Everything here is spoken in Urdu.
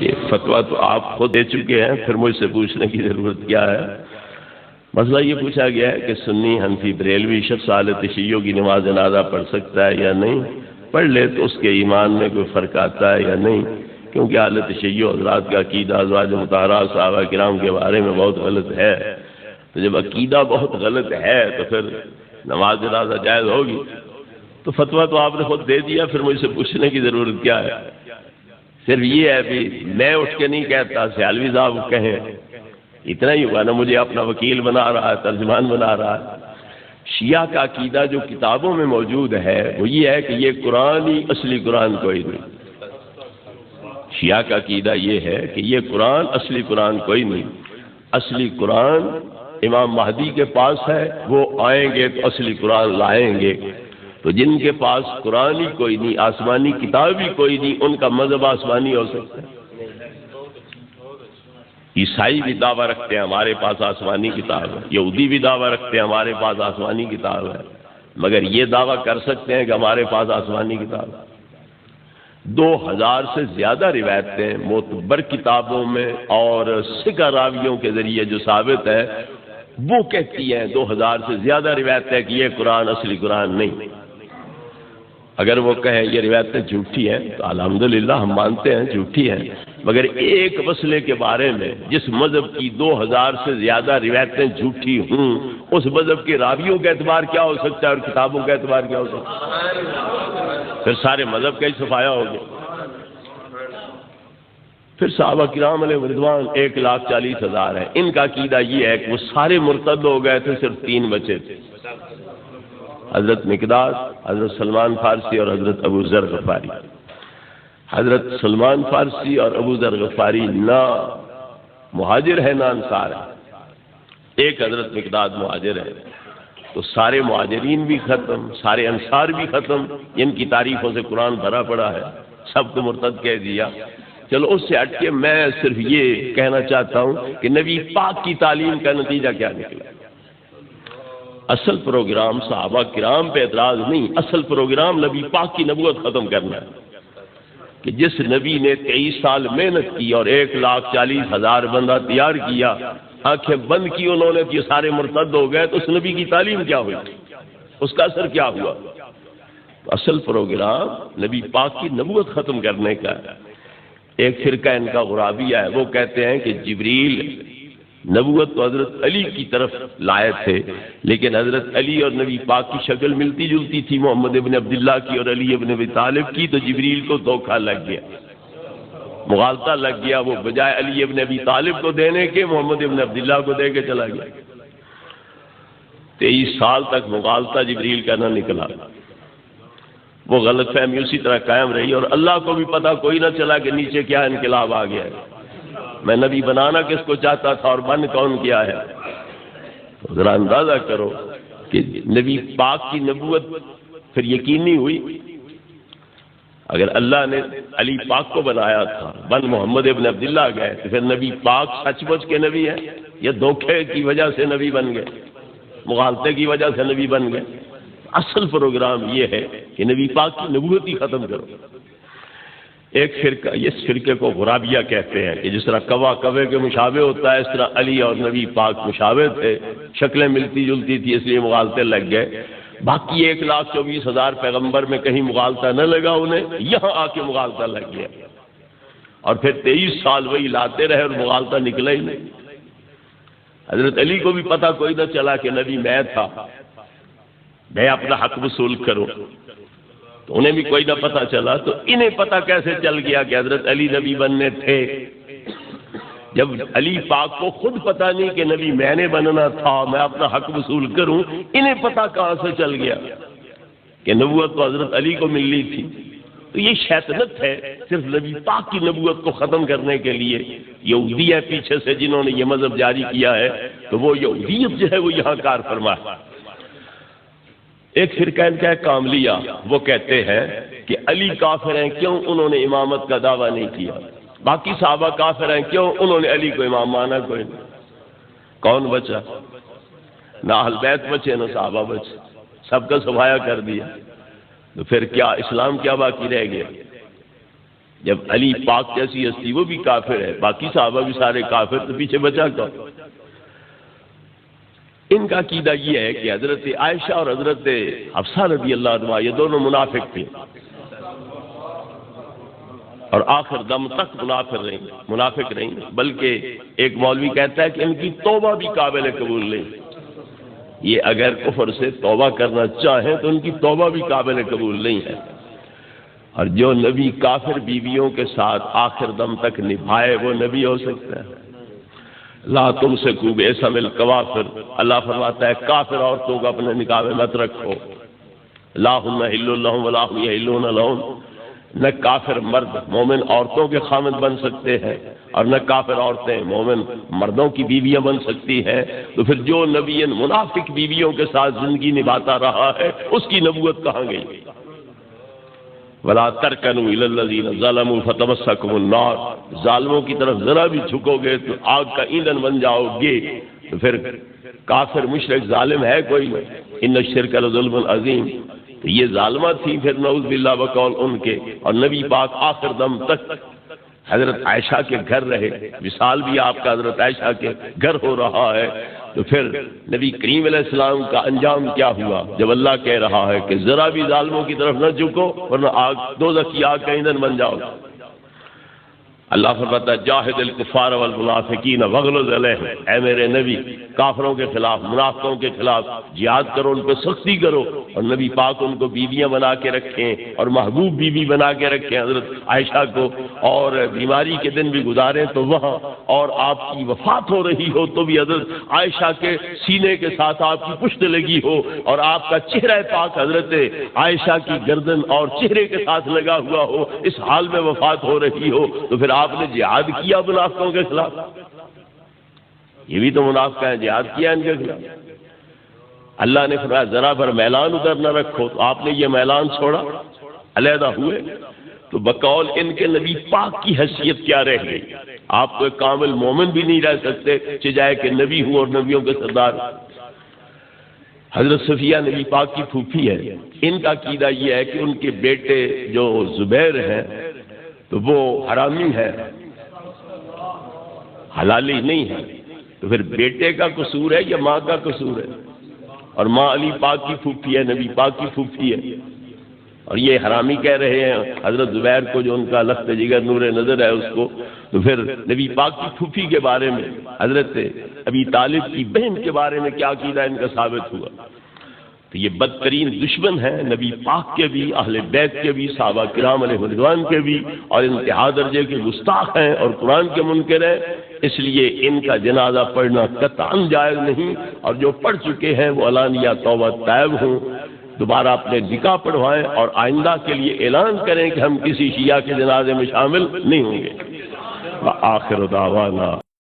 یہ فتویٰ تو آپ خود دے چکے ہیں، پھر مجھ سے پوچھنے کی ضرورت کیا ہے؟ مسئلہ یہ پوچھا گیا ہے کہ سنی، حنفی، بریلوی شخص حالت تشیع کی نماز جنازہ پڑھ سکتا ہے یا نہیں؟ پڑھ لے تو اس کے ایمان میں کوئی فرق آتا ہے یا نہیں؟ کیونکہ حالت تشیع حضرات کا عقیدہ ازواج مطہرات صحابہ کرام کے بارے میں بہت غلط ہے، تو جب عقیدہ بہت غلط ہے تو پھر نماز جنازہ جائز ہوگی؟ تو فتویٰ تو آپ نے خود دے دیا، پھر مجھ سے پوچھنے کی ضرورت کیا ہے؟ صرف یہ ہے بھی میں اٹھ کے نہیں کہتا، سیالوی صاحب کہیں، اتنا ہی ہوا نا، مجھے اپنا وکیل بنا رہا ہے، ترجمان بنا رہا ہے۔ شیعہ کا عقیدہ جو کتابوں میں موجود ہے وہ یہ ہے کہ یہ قرآن ہی اصلی قرآن کوئی نہیں۔ شیعہ کا عقیدہ یہ ہے کہ یہ قرآن اصلی قرآن کوئی نہیں، اصلی قرآن امام مہدی کے پاس ہے، وہ آئیں گے تو اصلی قرآن لائیں گے۔ تو جن کے پاس قرآن ہی کوئی نہیں، آسمانی کتاب ہی کوئی نہیں، ان کا مذہب آسمانی ہو سکتا ہے؟ عیسائی بھی دعویٰ رکھتے ہیں ہمارے پاس آسمانی کتاب ہے، یہودی بھی دعویٰ رکھتے ہیں ہمارے پاس آسمانی کتاب ہے، مگر یہ دعویٰ کر سکتے ہیں کہ ہمارے پاس آسمانی کتاب ہے؟ 2000 سے زیادہ روایتیں معتبر کتابوں میں اور ثقہ راویوں کے ذریعے جو ثابت ہے وہ کہتی ہیں، 2000 سے زیادہ روایتیں کہ یہ قرآن اصلی قرآن نہیں۔ اگر وہ کہیں یہ روایتیں جھوٹی ہیں تو الحمدللہ ہم مانتے ہیں جھوٹی ہیں، مگر ایک مسئلے کے بارے میں جس مذہب کی 2000 سے زیادہ روایتیں جھوٹی ہوں، اس مذہب کے راویوں کا اعتبار کیا ہو سکتا ہے اور کتابوں کا اعتبار کیا ہو سکتا ہے؟ پھر سارے مذہب کا ہی صفایا ہو گیا۔ پھر صحابہ کرام علیہ رضوان 1,40,000 ہیں، ان کا عقیدہ یہ ہے کہ وہ سارے مرتد ہو گئے تھے، صرف 3 بچے تھے، حضرت مقداد، حضرت سلمان فارسی اور حضرت ابو ذر غفاری۔ حضرت سلمان فارسی اور ابو ذر غفاری نہ مہاجر ہے نہ انصار ہے، ایک حضرت مقداد مہاجر ہے، تو سارے مہاجرین بھی ختم، سارے انصار بھی ختم، ان کی تعریفوں سے قرآن بھرا پڑا ہے، سب کو مرتد کہہ دیا۔ چلو اس سے ہٹ کے میں صرف یہ کہنا چاہتا ہوں کہ نبی پاک کی تعلیم کا نتیجہ کیا نکلا؟ اصل پروگرام صحابہ کرام پہ اعتراض نہیں، اصل پروگرام نبی پاک کی نبوت ختم کرنا ہے، کہ جس نبی نے 23 سال محنت کی اور 1,40,000 بندہ تیار کیا، آنکھیں بند کی انہوں نے، یہ سارے مرتد ہو گئے، تو اس نبی کی تعلیم کیا ہوئی؟ اس کا اثر کیا ہوا؟ اصل پروگرام نبی پاک کی نبوت ختم کرنے کا ہے۔ ایک فرقہ ان کا غرابیہ ہے، وہ کہتے ہیں کہ جبریل نبوت تو حضرت علی کی طرف لائے تھے، لیکن حضرت علی اور نبی پاک کی شکل ملتی جلتی تھی، محمد ابن عبداللہ کی اور علی ابن ابی طالب کی، تو جبریل کو دھوکہ لگ گیا، مغالطہ لگ گیا، وہ بجائے علی ابن ابی طالب کو دینے کے محمد ابن عبداللہ کو دے کے چلا گیا۔ 23 سال تک مغالطہ جبریل کا نہ نکلا، وہ غلط فہمی اسی طرح قائم رہی، اور اللہ کو بھی پتہ کوئی نہ چلا کہ نیچے کیا انقلاب آ گیا ہے۔ میں نبی بنانا کس کو چاہتا تھا اور بن کون کیا ہے؟ تو ذرا اندازہ کرو کہ نبی پاک کی نبوت پھر یقینی ہوئی۔ اگر اللہ نے علی پاک کو بنایا تھا، بن محمد ابن عبداللہ گئے، تو پھر نبی پاک سچ مچ کے نبی ہے یا دھوکے کی وجہ سے نبی بن گئے، مغالطے کی وجہ سے نبی بن گئے؟ اصل پروگرام یہ ہے کہ نبی پاک کی نبوت ہی ختم کرو۔ ایک فرقہ، اس فرقے کو غرابیہ کہتے ہیں، کہ جس طرح کوا کوے کے مشابہ ہوتا ہے، اس طرح علی اور نبی پاک مشابہ تھے، شکلیں ملتی جلتی تھی، اس لیے مغالطے لگ گئے۔ باقی 1,24,000 پیغمبر میں کہیں مغالطہ نہ لگا انہیں، یہاں آ کے مغالطہ لگ گیا، اور پھر 23 سال وہی لاتے رہے اور مغالطہ نکلا ہی نہیں۔ حضرت علی کو بھی پتہ کوئی نہ چلا کہ نبی میں تھا، میں اپنا حق وصول کروں، تو انہیں بھی کوئی نہ پتہ چلا، تو انہیں پتہ کیسے چل گیا کہ حضرت علی نبی بننے تھے، جب علی پاک کو خود پتہ نہیں کہ نبی میں نے بننا تھا، میں اپنا حق وصول کروں، انہیں پتہ کہاں سے چل گیا کہ نبوت تو حضرت علی کو ملنی تھی؟ تو یہ شیطنت ہے، صرف نبی پاک کی نبوت کو ختم کرنے کے لیے۔ یہودی ہے پیچھے سے جنہوں نے یہ مذہب جاری کیا ہے، تو وہ یہودیت جو ہے وہ یہاں کار فرما ہے۔ ایک فرقہ ان کا ہے کاملیہ، وہ کہتے ہیں کہ علی کافر ہیں، کیوں انہوں نے امامت کا دعویٰ نہیں کیا؟ باقی صحابہ کافر ہیں، کیوں انہوں نے علی کو امام مانا؟ کوئی نہیں۔ کون بچا؟ نہ اہل بیت بچے نہ صحابہ بچے، سب کا صفایا کر دیا، تو پھر کیا اسلام کیا باقی رہ گیا؟ جب علی پاک جیسی ہستی وہ بھی کافر ہے، باقی صحابہ بھی سارے کافر، تو پیچھے بچا کون؟ ان کا عقیدہ یہ ہے کہ حضرت عائشہ اور حضرت حفصہ رضی اللہ عنہا یہ دونوں منافق تھے اور آخر دم تک منافق نہیں، بلکہ ایک مولوی کہتا ہے کہ ان کی توبہ بھی قابل قبول نہیں، یہ اگر کفر سے توبہ کرنا چاہیں تو ان کی توبہ بھی قابل قبول نہیں ہے، اور جو نبی کافر بیویوں کے ساتھ آخر دم تک نبھائے وہ نبی ہو سکتا ہے؟ لا تمسکوا بعصم الکوافر، اللہ فرماتا ہے کافر عورتوں کو اپنے نکاح میں مت رکھو، لا ہن حل لہم ولا هم یحلون لہم، نہ کافر مرد مومن عورتوں کے خامد بن سکتے ہیں اور نہ کافر عورتیں مومن مردوں کی بیویاں بن سکتی ہیں، تو پھر جو نبی منافق بیویوں کے ساتھ زندگی نبھاتا رہا ہے اس کی نبوت کہاں گئی؟ وَلَا تَرْكَنُوا إِلَى الَّذِينَ ظَلَمُوا فَتَمَسَّكُمُ النَّارُ، ظالموں کی طرف ذرا بھی جھکو گے تو آگ کا ایندھن بن جاؤ گے، تو پھر کافر مشرک ظالم ہے کوئی؟ ان الشرک لظلم عظیم، تو یہ ظالمہ تھی پھر نعوذ باللہ بقول ان کے، اور نبی پاک آخر دم تک حضرت عائشہ کے گھر رہے، وصال بھی آپ کا حضرت عائشہ کے گھر ہو رہا ہے، تو پھر نبی کریم علیہ السلام کا انجام کیا ہوا جب اللہ کہہ رہا ہے کہ ذرا بھی ظالموں کی طرف نہ جھکو ورنہ آگ دوزخ کی آگ کا ایندھن بن جاؤ۔ اللہ فرماتا ہے جاہد الکفار والمنافقین واغلظ علیہم، اے میرے نبی کافروں کے خلاف منافقوں کے خلاف جہاد کرو، ان پہ سختی کرو، اور نبی پاک ان کو بیویاں بنا کے رکھیں اور محبوب بیوی بنا کے رکھیں حضرت عائشہ کو، اور بیماری کے دن بھی گزاریں تو وہاں، اور آپ کی وفات ہو رہی ہو تو بھی حضرت عائشہ کے سینے کے ساتھ آپ کی پشت لگی ہو اور آپ کا چہرہ پاک حضرت عائشہ کی گردن اور چہرے کے ساتھ لگا ہوا ہو، اس حال میں وفات ہو رہی ہو، تو پھر آپ نے جہاد کیا منافقوں کے خلاف؟ یہ بھی تو منافق ہیں، جہاد کیا ان کے خلاف۔ اللہ نے فرمایا ذرا پر میلان ادھر نہ رکھو، تو آپ نے یہ میلان چھوڑا، علیحدہ ہوئے، تو بقول ان کے نبی پاک کی حیثیت کیا رہ گئی؟ آپ کو ایک کامل مومن بھی نہیں رہ سکتے چاہے کہ نبی ہوں اور نبیوں کے سردار۔ حضرت صفیہ نبی پاک کی پھوپھی ہے، ان کا عقیدہ یہ ہے کہ ان کے بیٹے جو زبیر ہیں تو وہ حرامی ہے، حلالی نہیں ہے، تو پھر بیٹے کا قصور ہے یا ماں کا قصور ہے؟ اور ماں علی پاک کی پھوپھی ہے، نبی پاک کی پھوپھی ہے، اور یہ حرامی کہہ رہے ہیں حضرت زبیر کو جو ان کا لخت جگر نور نظر ہے اس کو، تو پھر نبی پاک کی پھوپھی کے بارے میں حضرت ابی طالب کی بہن کے بارے میں کیا عقیدہ ان کا ثابت ہوا؟ تو یہ بدترین دشمن ہیں نبی پاک کے بھی، اہل بیت کے بھی، صحابہ کرام علیہ رضوان کے بھی، اور انتہا درجے کے گستاخ ہیں اور قرآن کے منکر ہیں، اس لیے ان کا جنازہ پڑھنا قطعاً جائز نہیں، اور جو پڑھ چکے ہیں وہ علانیہ توبہ طائب ہوں، دوبارہ اپنے نکاح پڑھوائیں اور آئندہ کے لیے اعلان کریں کہ ہم کسی شیعہ کے جنازے میں شامل نہیں ہوں گے۔ وآخر دعوانا